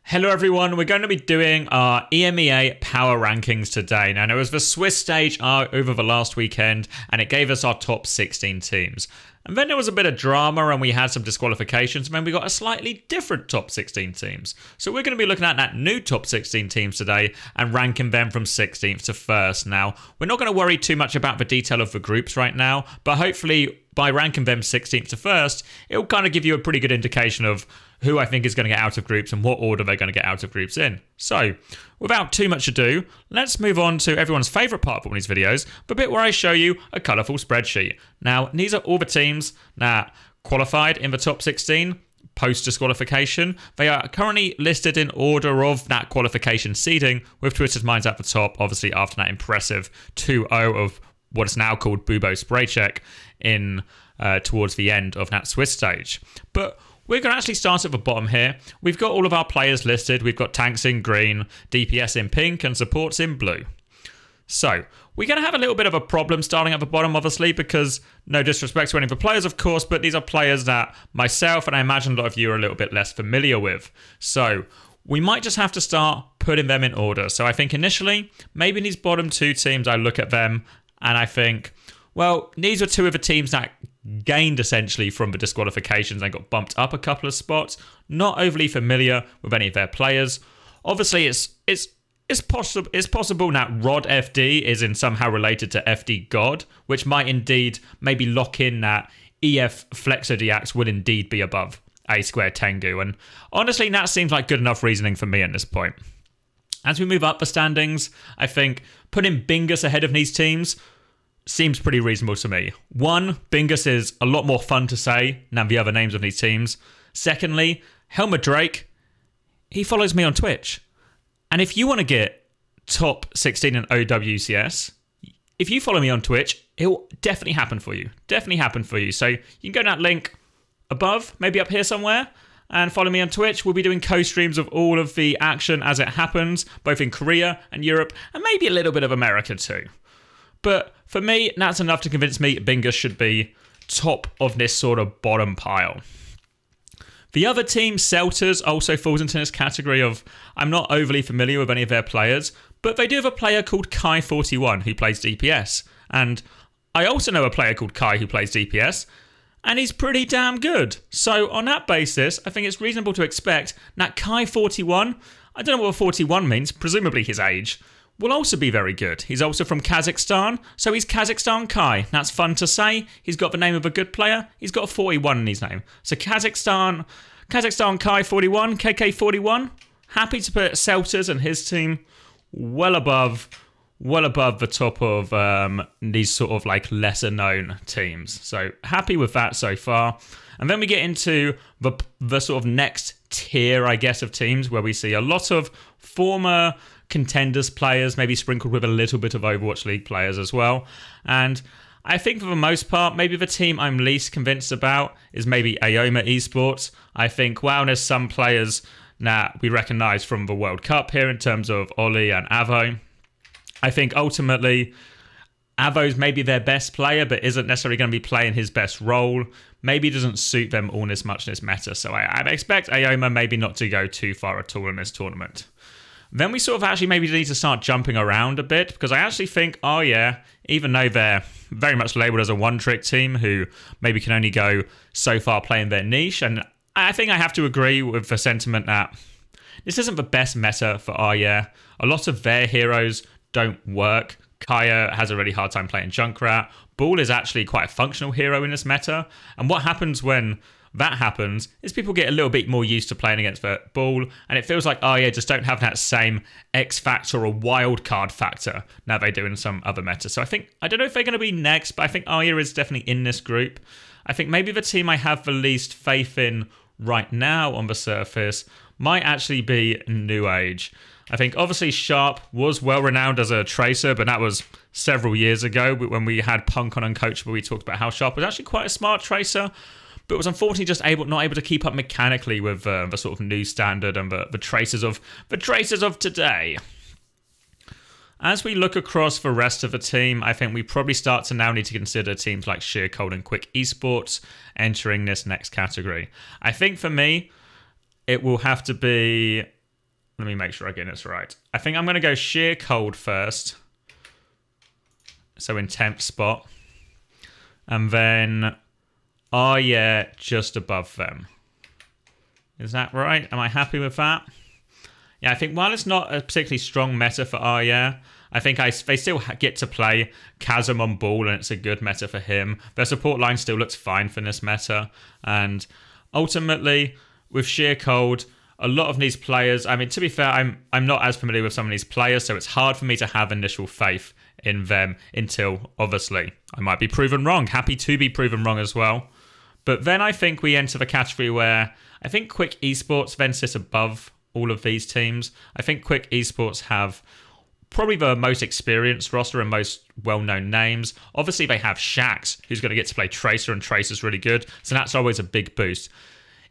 Hello everyone, we're going to be doing our EMEA power rankings today. Now it was the Swiss stage over the last weekend and it gave us our top 16 teams. And then there was a bit of drama and we had some disqualifications and then we got a slightly different top 16 teams. So we're going to be looking at that new top 16 teams today and ranking them from 16th to 1st. Now, we're not going to worry too much about the detail of the groups right now, but hopefully by ranking them 16th to 1st, it'll kind of give you a pretty good indication of who I think is going to get out of groups and what order they're going to get out of groups in. So, without too much ado, let's move on to everyone's favourite part of one of these videos, the bit where I show you a colourful spreadsheet. Now, these are all the teams that qualified in the top 16 post-disqualification. They are currently listed in order of that qualification seeding, with Twisted Minds at the top, obviously after that impressive 2-0 of what is now called Bubo Spray Check in towards the end of that Swiss stage. But we're going to actually start at the bottom here. We've got all of our players listed. We've got tanks in green, DPS in pink, and supports in blue. So, we're going to have a little bit of a problem starting at the bottom, obviously, because no disrespect to any of the players, of course, but these are players that myself and I imagine a lot of you are a little bit less familiar with. So, we might just have to start putting them in order. So, I think initially, maybe these bottom two teams, I look at them and I think, well, these are two of the teams that gained essentially from the disqualifications and got bumped up a couple of spots. Not overly familiar with any of their players. Obviously, it's possible that Rod FD is in somehow related to FD God, which might indeed maybe lock in that EF Flexodiax will indeed be above A Square Tengu. And honestly, that seems like good enough reasoning for me at this point. As we move up the standings, I think putting Bingus ahead of these teams seems pretty reasonable to me. One, Bingus is a lot more fun to say than the other names of these teams. Secondly, Helmer Drake, he follows me on Twitch. And if you want to get top 16 in OWCS, if you follow me on Twitch, it will definitely happen for you. Definitely happen for you. So you can go to that link above, maybe up here somewhere, and follow me on Twitch. We'll be doing co-streams of all of the action as it happens, both in Korea and Europe, and maybe a little bit of America too. But for me, that's enough to convince me Bingus should be top of this sort of bottom pile. The other team, Selters, also falls into this category of I'm not overly familiar with any of their players, but they do have a player called Kai41 who plays DPS. And I also know a player called Kai who plays DPS, and he's pretty damn good. So on that basis, I think it's reasonable to expect that Kai41, I don't know what 41 means, presumably his age, will also be very good. He's also from Kazakhstan, so he's Kazakhstan Kai. That's fun to say. He's got the name of a good player. He's got a 41 in his name. So Kazakhstan Kai 41, KK41. Happy to put Selters and his team well above the top of these sort of like lesser known teams. So happy with that so far. And then we get into the sort of next tier, I guess, of teams where we see a lot of former contenders players, maybe sprinkled with a little bit of Overwatch League players as well. And I think for the most part, maybe the team I'm least convinced about is maybe Aoma Esports. I think, wow, there's some players that we recognise from the World Cup here in terms of Oli and Avo. I think ultimately Avo's maybe their best player, but isn't necessarily going to be playing his best role. Maybe doesn't suit them all this much in this meta. So I expect Aoma maybe not to go too far at all in this tournament. Then we sort of actually maybe need to start jumping around a bit, because I actually think, oh yeah, even though they're very much labelled as a one-trick team who maybe can only go so far playing their niche, and I think I have to agree with the sentiment that this isn't the best meta for Arya. A lot of their heroes don't work. Kaya has a really hard time playing Junkrat. Bull is actually quite a functional hero in this meta, and what happens when that happens is people get a little bit more used to playing against the Bull, and it feels like Arya just don't have that same X factor or wild card factor now they do in some other meta. So I don't know if they're going to be next, but I think Arya is definitely in this group. I think maybe the team I have the least faith in right now on the surface might actually be New Age. I think obviously Sharp was well renowned as a tracer, but that was several years ago when we had Punk on Uncoachable. We talked about how Sharp was actually quite a smart tracer, but was unfortunately just not able to keep up mechanically with the sort of new standard and the tracers of today. As we look across the rest of the team, I think we probably start to now need to consider teams like Sheer Cold and Quick Esports entering this next category. I think for me, it will have to be Let me make sure I get this right. I think I'm going to go sheer cold first. So in 10th spot. And then, oh yeah, just above them. Is that right? Am I happy with that? Yeah, I think while it's not a particularly strong meta for Arya, I think they still get to play Chasm on ball, and it's a good meta for him. Their support line still looks fine for this meta. And ultimately, with sheer cold, a lot of these players, I mean, to be fair, I'm not as familiar with some of these players, so it's hard for me to have initial faith in them until, obviously, I might be proven wrong. Happy to be proven wrong as well. But then I think we enter the category where I think Quick Esports then sit above all of these teams. I think Quick Esports have probably the most experienced roster and most well-known names. Obviously, they have Shax, who's going to get to play Tracer, and Tracer's really good, so that's always a big boost.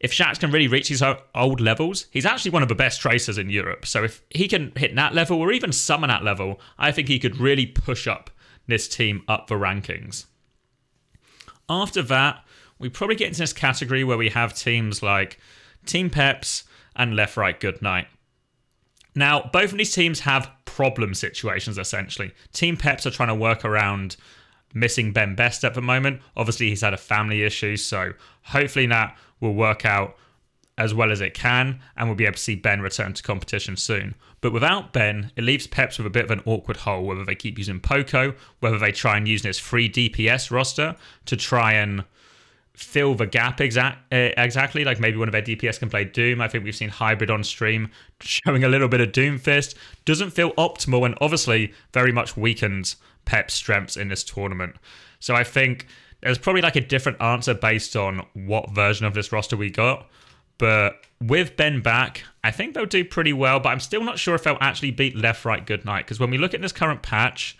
If Shax can really reach his old levels, he's actually one of the best Tracers in Europe. So if he can hit that level, or even summon that level, I think he could really push up this team up the rankings. After that, we probably get into this category where we have teams like Team Peps and Left Right Goodnight. Now, both of these teams have problem situations, essentially. Team Peps are trying to work around missing Ben Best at the moment. Obviously, he's had a family issue, so hopefully that will work out as well as it can, and we'll be able to see Ben return to competition soon. But without Ben, it leaves Peps with a bit of an awkward hole, whether they keep using Poco, whether they try and use this free DPS roster to try and fill the gap exactly, like maybe one of their DPS can play Doom. I think we've seen Hybrid on stream showing a little bit of Doomfist. Doesn't feel optimal, and obviously very much weakens Pep's strengths in this tournament. So I think there's probably like a different answer based on what version of this roster we got. But with Ben back, I think they'll do pretty well, but I'm still not sure if they'll actually beat Left Right Goodnight, because when we look at this current patch,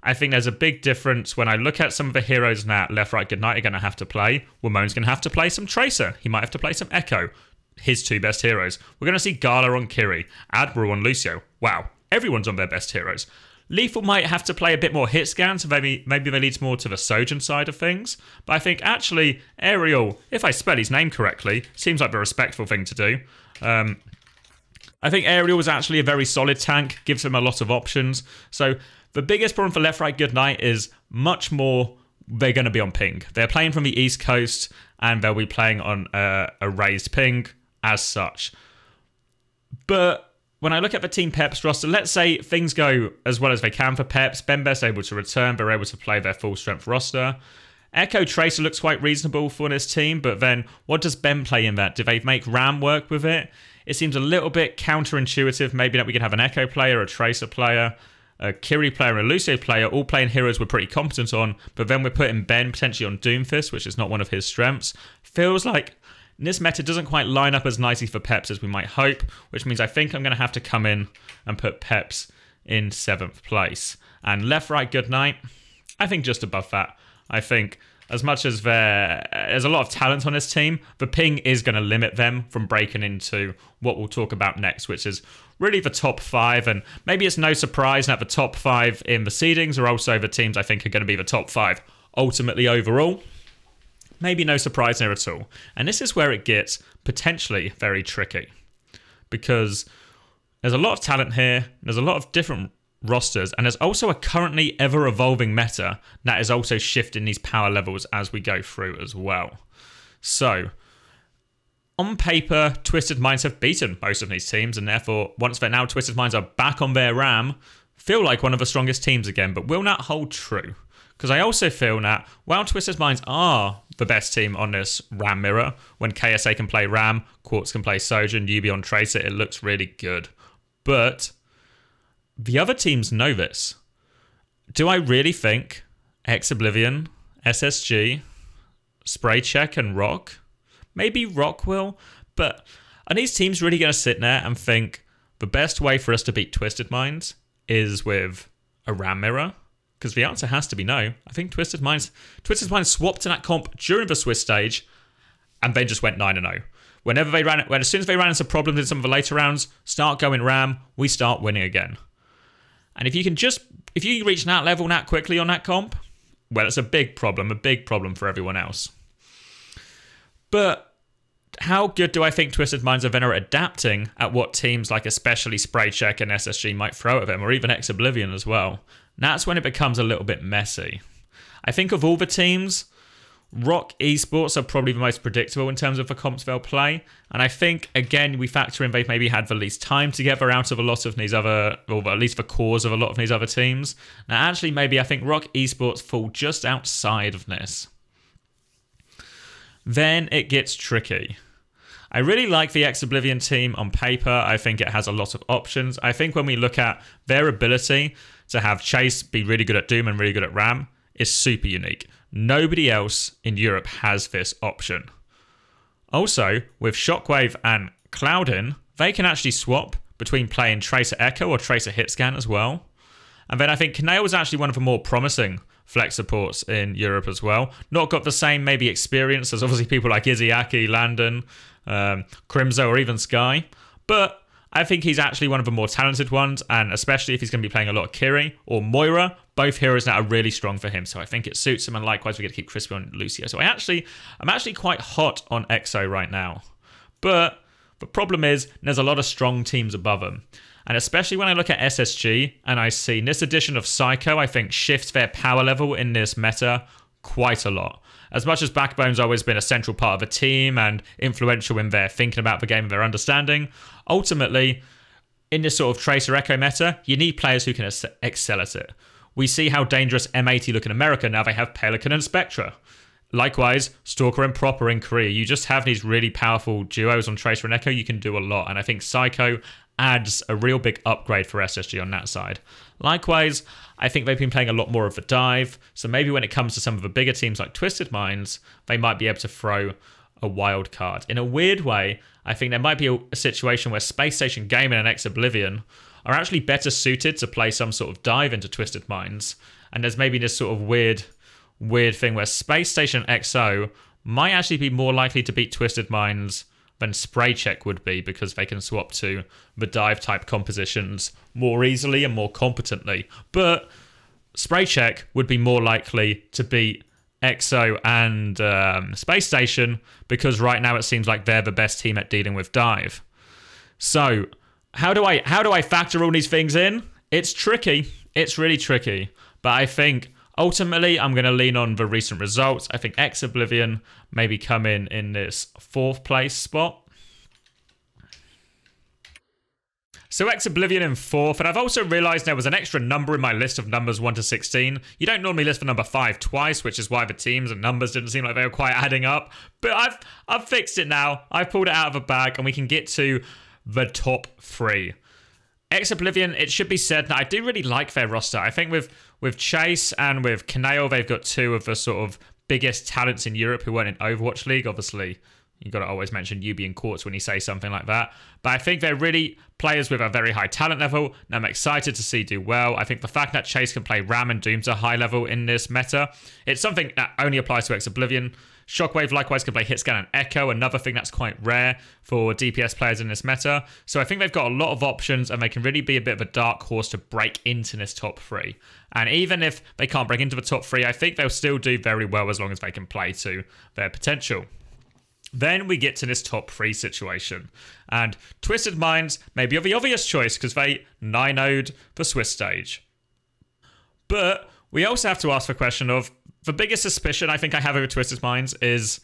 I think there's a big difference when I look at some of the heroes that Left Right Goodnight are going to have to play. Wamone's going to have to play some Tracer. He might have to play some Echo. His two best heroes. We're going to see Gala on Kiri, Admiral on Lucio. Wow, everyone's on their best heroes. Lethal might have to play a bit more hit scan, so maybe they lead more to the Sojourn side of things. But I think actually Ariel, if I spell his name correctly, seems like the respectful thing to do. I think Ariel is actually a very solid tank, gives him a lot of options. So the biggest problem for Left Right Goodnight is much more they're going to be on ping. They're playing from the East Coast, and they'll be playing on a raised ping as such. But when I look at the Team Peps roster, let's say things go as well as they can for Peps. Ben Best able to return, they're able to play their full strength roster. Echo Tracer looks quite reasonable for this team, but then what does Ben play in that? Do they make Ram work with it? It seems a little bit counterintuitive, maybe that we can have an Echo player, a Tracer player, a Kiri player, and a Lucio player, all playing heroes we're pretty competent on, but then we're putting Ben potentially on Doomfist, which is not one of his strengths. Feels like this meta doesn't quite line up as nicely for Peps as we might hope, which means I think I'm going to have to come in and put Peps in 7th place. And Left Right Goodnight, I think just above that. I think as much as there's a lot of talent on this team, the ping is going to limit them from breaking into what we'll talk about next, which is really the top 5. And maybe it's no surprise that the top 5 in the seedings are also the teams I think are going to be the top 5 ultimately overall. Maybe no surprise there at all. And this is where it gets potentially very tricky, because there's a lot of talent here, there's a lot of different rosters, and there's also a currently ever-evolving meta that is also shifting these power levels as we go through as well. So, on paper, Twisted Minds have beaten most of these teams, and therefore, once they're now Twisted Minds are back on their RAM, feel like one of the strongest teams again, but will not hold true. Because I also feel that while Twisted Minds are the best team on this RAM mirror, when KSA can play RAM, Quartz can play Sojourn, UB on Tracer, it looks really good. But the other teams know this. Do I really think X-Oblivion, SSG, Spray Check and Rock? Maybe Rock will, but are these teams really going to sit there and think the best way for us to beat Twisted Minds is with a RAM mirror? Because the answer has to be no. I think Twisted Minds swapped in that comp during the Swiss stage, and they just went 9-0. As soon as they ran into problems in some of the later rounds, start going RAM, we start winning again. And if you reach that level that quickly on that comp, well, it's a big problem for everyone else. But how good do I think Twisted Minds and Ven are adapting at what teams like especially Spraycheck and SSG might throw at them, or even Oblivion as well? That's when it becomes a little bit messy. I think of all the teams, Rock Esports are probably the most predictable in terms of the comps they'll play. And I think, again, we factor in they've maybe had the least time together out of a lot of these other, or at least the cores of a lot of these other teams. Now, actually, maybe I think Rock Esports fall just outside of this. Then it gets tricky. I really like the Oblivion team on paper. I think it has a lot of options. I think when we look at their ability to have Chase be really good at Doom and really good at Ram, is super unique. Nobody else in Europe has this option. Also, with Shockwave and Cloudin, they can actually swap between playing Tracer Echo or Tracer Hitscan as well. And then I think Kaneo was actually one of the more promising flex supports in Europe as well. Not got the same maybe experience as obviously people like Izzyaki, Landon, Crimzo, or even Sky. But I think he's actually one of the more talented ones, and especially if he's going to be playing a lot of Kiri or Moira, both heroes that are really strong for him. So I think it suits him, and likewise we get to keep Crispy on Lucio. So I'm actually quite hot on EXO right now. But the problem is there's a lot of strong teams above him. And especially when I look at SSG and I see this edition of Psycho, I think shifts their power level in this meta quite a lot. As much as Backbone's always been a central part of a team and influential in their thinking about the game and their understanding, ultimately, in this sort of Tracer Echo meta, you need players who can excel at it. We see how dangerous M80 look in America, now they have Pelican and Spectra. Likewise, Stalker and Proper in Korea. You just have these really powerful duos on Tracer and Echo, you can do a lot. And I think Psycho adds a real big upgrade for SSG on that side. Likewise, I think they've been playing a lot more of the dive, so maybe when it comes to some of the bigger teams like Twisted Minds, they might be able to throw a wild card. In a weird way, I think there might be a situation where Space Station Gaming and Oblivion are actually better suited to play some sort of dive into Twisted Minds, and there's maybe this sort of weird thing where Space Station XO might actually be more likely to beat Twisted Minds than Spraycheck would be, because they can swap to the dive type compositions more easily and more competently. But Spraycheck would be more likely to beat EXO and Space Station, because right now it seems like they're the best team at dealing with dive. So how do I factor all these things in? It's tricky. It's really tricky. But I think ultimately I'm going to lean on the recent results. I think Oblivion maybe come in this 4th place spot. So Oblivion in 4th, and I've also realised there was an extra number in my list of numbers 1 to 16. You don't normally list for number 5 twice, which is why the teams and numbers didn't seem like they were quite adding up. But I've fixed it now. I've pulled it out of a bag, and we can get to the top 3. Oblivion, it should be said that I do really like their roster. I think with Chase and with Kaneo, they've got 2 of the sort of biggest talents in Europe who weren't in Overwatch League. Obviously, you've got to always mention Yubi and Quartz when you say something like that. But I think they're really players with a very high talent level, and I'm excited to see do well. I think the fact that Chase can play Ram and Doom to a high level in this meta, it's something that only applies to Oblivion. Shockwave likewise can play Hitscan and Echo, another thing that's quite rare for DPS players in this meta. So I think they've got a lot of options, and they can really be a bit of a dark horse to break into this top 3. And even if they can't break into the top 3, I think they'll still do very well as long as they can play to their potential. Then we get to this top 3 situation. And Twisted Minds may be the obvious choice because they 9-0'd the Swiss stage. But we also have to ask the question of, the biggest suspicion I think I have over Twisted Minds is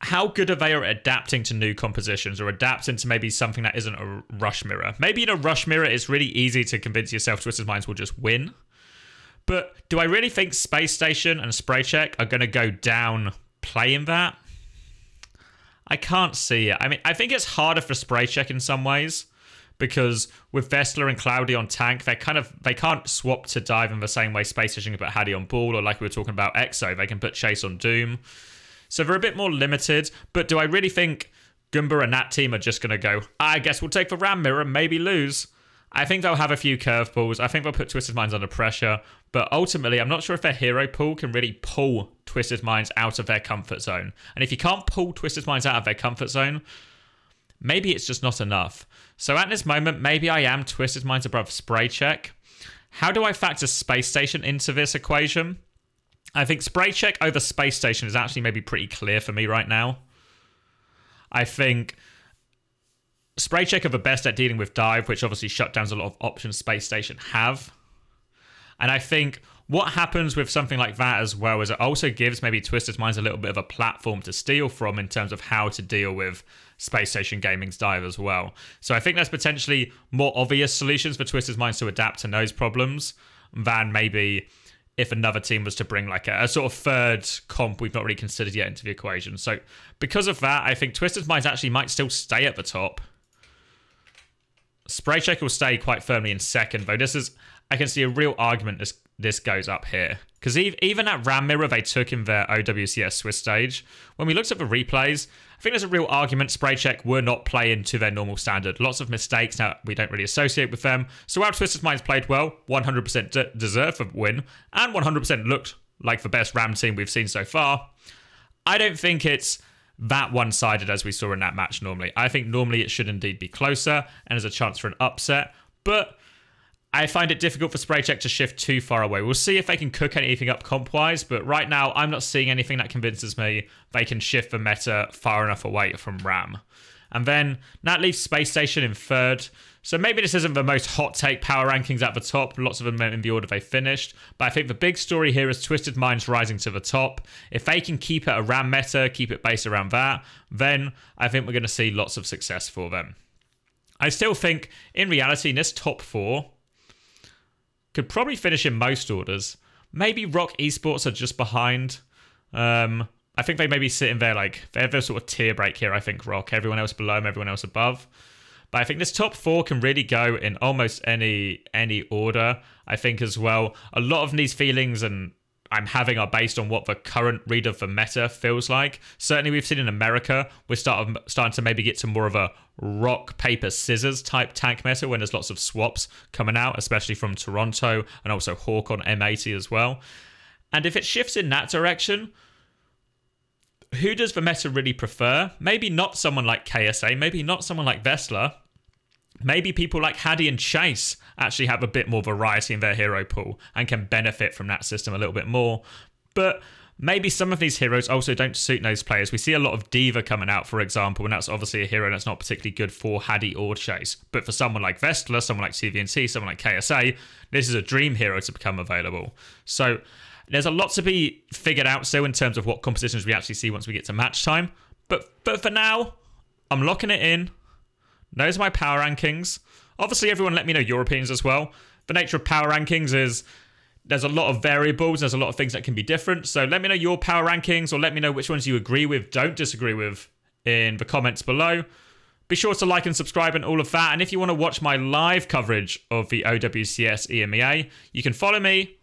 how good are they at adapting to new compositions, or adapting to maybe something that isn't a rush mirror. Maybe in a rush mirror, it's really easy to convince yourself Twisted Minds will just win. But do I really think Space Station and Spraycheck are going to go down playing that? I can't see it. I mean, I think it's harder for Spraycheck in some ways, because with Vestler and Cloudy on tank, they can't swap to dive in the same way Space Station can put Haddy on ball, or like we were talking about EXO, they can put Chase on Doom. So they're a bit more limited, but do I really think Goomba and that team are just going to go, I guess we'll take the Ram mirror and maybe lose? I think they'll have a few curveballs. I think they'll put Twisted Minds under pressure, but ultimately I'm not sure if their hero pool can really pull Twisted Minds out of their comfort zone. And if you can't pull Twisted Minds out of their comfort zone, maybe it's just not enough. So at this moment, maybe I am Twisted Minds above Spraycheck. How do I factor Space Station into this equation? I think Spraycheck over Space Station is actually maybe pretty clear for me right now. I think Spraycheck are the best at dealing with dive, which obviously shutdowns a lot of options Space Station have. And I think what happens with something like that as well is it also gives maybe Twisted Minds a little bit of a platform to steal from in terms of how to deal with Space Station Gaming's dive as well. So I think there's potentially more obvious solutions for Twisted Minds to adapt to those problems than maybe if another team was to bring like a sort of third comp we've not really considered yet into the equation. So because of that, I think Twisted Minds actually might still stay at the top. Spraycheck will stay quite firmly in second, though I can see a real argument this goes up here. Because even at Ram Mirror they took in their OWCS Swiss stage, when we looked at the replays, I think there's a real argument Spraycheck were not playing to their normal standard. Lots of mistakes that we don't really associate with them. So while Twisted Minds played well, 100% deserved a win, and 100% looked like the best Ram team we've seen so far, I don't think it's that one-sided as we saw in that match normally. I think normally it should indeed be closer, and there's a chance for an upset, but I find it difficult for Spraycheck to shift too far away. We'll see if they can cook anything up comp-wise, but right now I'm not seeing anything that convinces me they can shift the meta far enough away from Ram. And then that leaves Space Station in third. So maybe this isn't the most hot take power rankings at the top. Lots of them in the order they finished. But I think the big story here is Twisted Minds rising to the top. If they can keep it a Ram meta, keep it based around that, then I think we're going to see lots of success for them. I still think, in reality, in this top four could probably finish in most orders. Maybe Rock Esports are just behind. I think they may be sitting there like, they have a sort of tier break here, I think, Rock. Everyone else below them, everyone else above. But I think this top four can really go in almost any order, I think, as well. A lot of these feelings and I'm having are based on what the current read of the meta feels like. Certainly we've seen in America, we're starting to maybe get to more of a rock, paper, scissors type tank meta when there's lots of swaps coming out, especially from Toronto and also Hawk on M80 as well. And if it shifts in that direction, who does the meta really prefer? Maybe not someone like KSA, maybe not someone like Vestler. Maybe people like Haddy and Chase actually have a bit more variety in their hero pool and can benefit from that system a little bit more. But maybe some of these heroes also don't suit those players. We see a lot of Diva coming out, for example, and that's obviously a hero that's not particularly good for Haddy or Chase. But for someone like Vestler, someone like TVNT, someone like KSA, this is a dream hero to become available. So there's a lot to be figured out still in terms of what compositions we actually see once we get to match time. But for now, I'm locking it in. Those are my power rankings. Obviously, everyone let me know your opinions as well. The nature of power rankings is there's a lot of variables. There's a lot of things that can be different. So let me know your power rankings or let me know which ones you agree with, don't disagree with in the comments below. Be sure to like and subscribe and all of that. And if you want to watch my live coverage of the OWCS EMEA, you can follow me,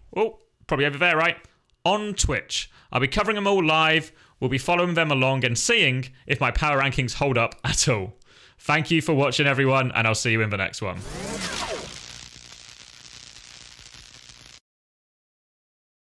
probably over there, right, on Twitch. I'll be covering them all live. We'll be following them along and seeing if my power rankings hold up at all. Thank you for watching, everyone, and I'll see you in the next one.